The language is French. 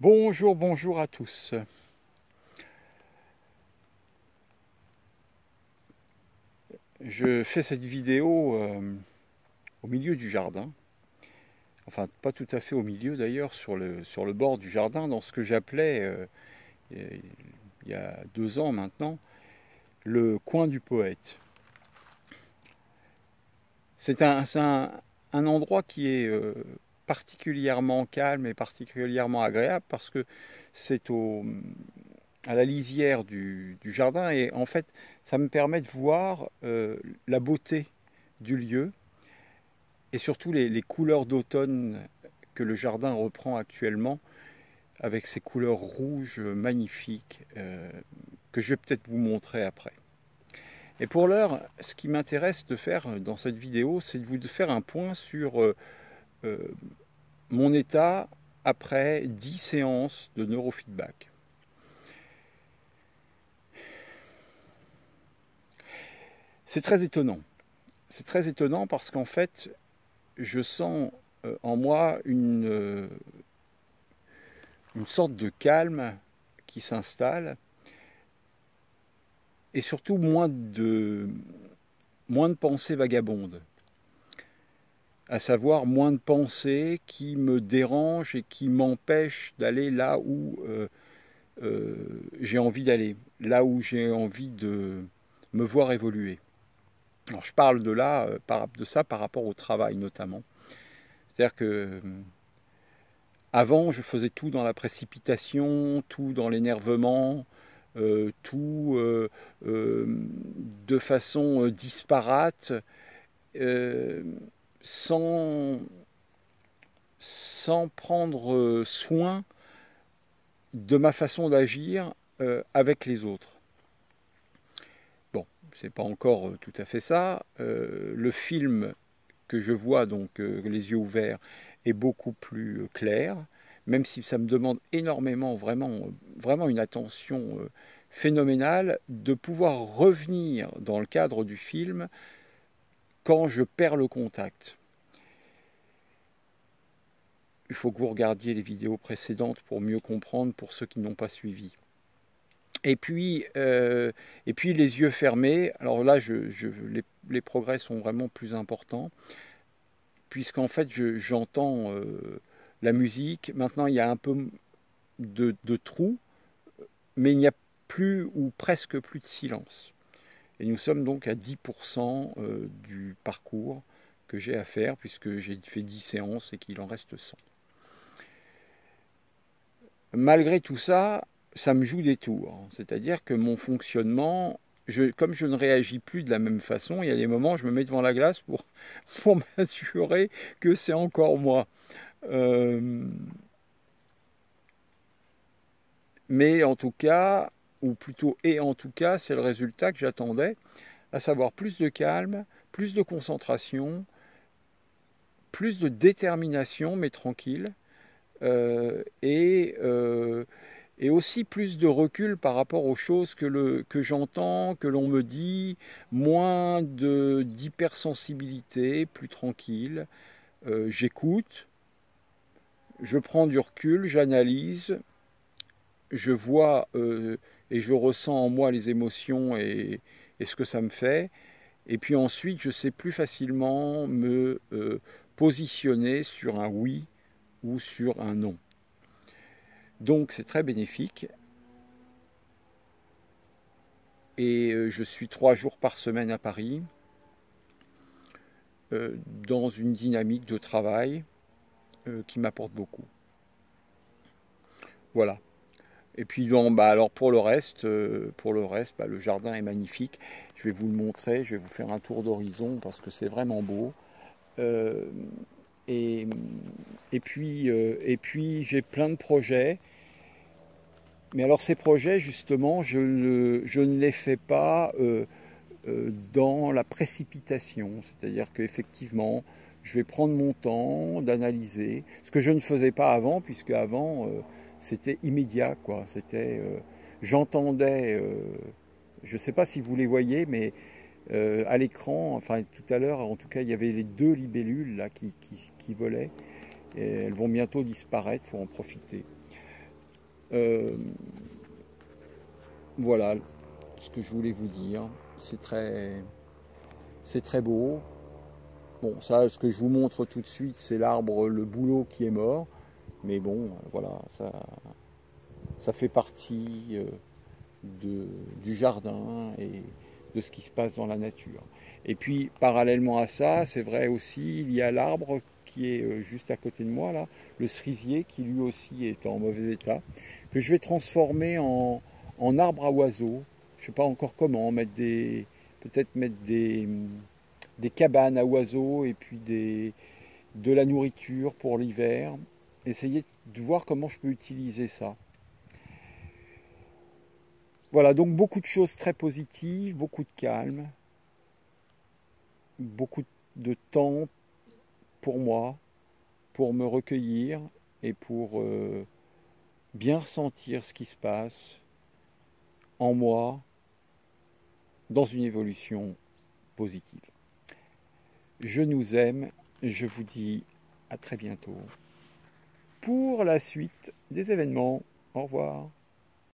Bonjour, bonjour à tous. Je fais cette vidéo au milieu du jardin. Enfin, pas tout à fait au milieu d'ailleurs, sur le bord du jardin, dans ce que j'appelais, il y a 2 ans maintenant, le coin du poète. C'est un endroit qui est particulièrement calme et particulièrement agréable parce que c'est à la lisière du jardin et en fait ça me permet de voir la beauté du lieu et surtout les couleurs d'automne que le jardin reprend actuellement avec ces couleurs rouges magnifiques que je vais peut-être vous montrer après. Et pour l'heure, ce qui m'intéresse de faire dans cette vidéo, c'est de vous faire un point sur euh, mon état après 10 séances de neurofeedback. C'est très étonnant. C'est très étonnant parce qu'en fait, je sens en moi une sorte de calme qui s'installe et surtout moins de pensées vagabondes, à savoir moins de pensées qui me dérangent et qui m'empêchent d'aller là où j'ai envie d'aller, là où j'ai envie de me voir évoluer. Alors je parle de ça par rapport au travail notamment. C'est-à-dire que avant, je faisais tout dans la précipitation, tout dans l'énervement, tout de façon disparate, euh, sans, sans prendre soin de ma façon d'agir avec les autres. Bon, c'est pas encore tout à fait ça. Le film que je vois, donc les yeux ouverts, est beaucoup plus clair, même si ça me demande énormément, vraiment une attention phénoménale, de pouvoir revenir dans le cadre du film quand je perds le contact. Il faut que vous regardiez les vidéos précédentes pour mieux comprendre pour ceux qui n'ont pas suivi. Et puis, les yeux fermés, alors là, les progrès sont vraiment plus importants, puisqu'en fait, j'entends la musique. Maintenant, il y a un peu de trous, mais il n'y a plus ou presque plus de silence. Et nous sommes donc à 10% du parcours que j'ai à faire, puisque j'ai fait 10 séances et qu'il en reste 100. Malgré tout ça, ça me joue des tours. C'est-à-dire que mon fonctionnement, comme je ne réagis plus de la même façon, il y a des moments où je me mets devant la glace pour m'assurer que c'est encore moi. Euh, mais en tout cas, ou plutôt et en tout cas, c'est le résultat que j'attendais, à savoir plus de calme, plus de concentration, plus de détermination, mais tranquille, euh, et, euh, et aussi plus de recul par rapport aux choses que j'entends, que l'on me dit, moins d'hypersensibilité, plus tranquille. J'écoute, je prends du recul, j'analyse, je vois et je ressens en moi les émotions et ce que ça me fait. Et puis ensuite, je sais plus facilement me positionner sur un oui ou sur un non. Donc c'est très bénéfique. Et je suis 3 jours par semaine à Paris, dans une dynamique de travail qui m'apporte beaucoup. Voilà. Et puis bon, bah, alors pour le reste, bah, le jardin est magnifique. Je vais vous le montrer, je vais vous faire un tour d'horizon parce que c'est vraiment beau. Euh, et, et puis j'ai plein de projets. Mais alors ces projets, justement, je ne les fais pas dans la précipitation. C'est-à-dire qu'effectivement, je vais prendre mon temps d'analyser, ce que je ne faisais pas avant, puisque avant, c'était immédiat, quoi. J'entendais, je ne sais pas si vous les voyez, mais à l'écran, enfin tout à l'heure, en tout cas, il y avait les 2 libellules là qui volaient. Et elles vont bientôt disparaître, il faut en profiter. Euh, voilà ce que je voulais vous dire. C'est très beau. Bon, ça, ce que je vous montre tout de suite, c'est l'arbre, le bouleau qui est mort. Mais bon, voilà, ça fait partie du jardin et de ce qui se passe dans la nature. Et puis, parallèlement à ça, c'est vrai aussi, il y a l'arbre qui est juste à côté de moi, là, le cerisier, qui lui aussi est en mauvais état, que je vais transformer en arbre à oiseaux. Je ne sais pas encore comment, peut-être mettre des cabanes à oiseaux et puis de la nourriture pour l'hiver. Essayer de voir comment je peux utiliser ça. Voilà, donc beaucoup de choses très positives, beaucoup de calme, beaucoup de temps pour moi, pour me recueillir et pour bien ressentir ce qui se passe en moi dans une évolution positive. Je nous aime, je vous dis à très bientôt pour la suite des événements. Au revoir.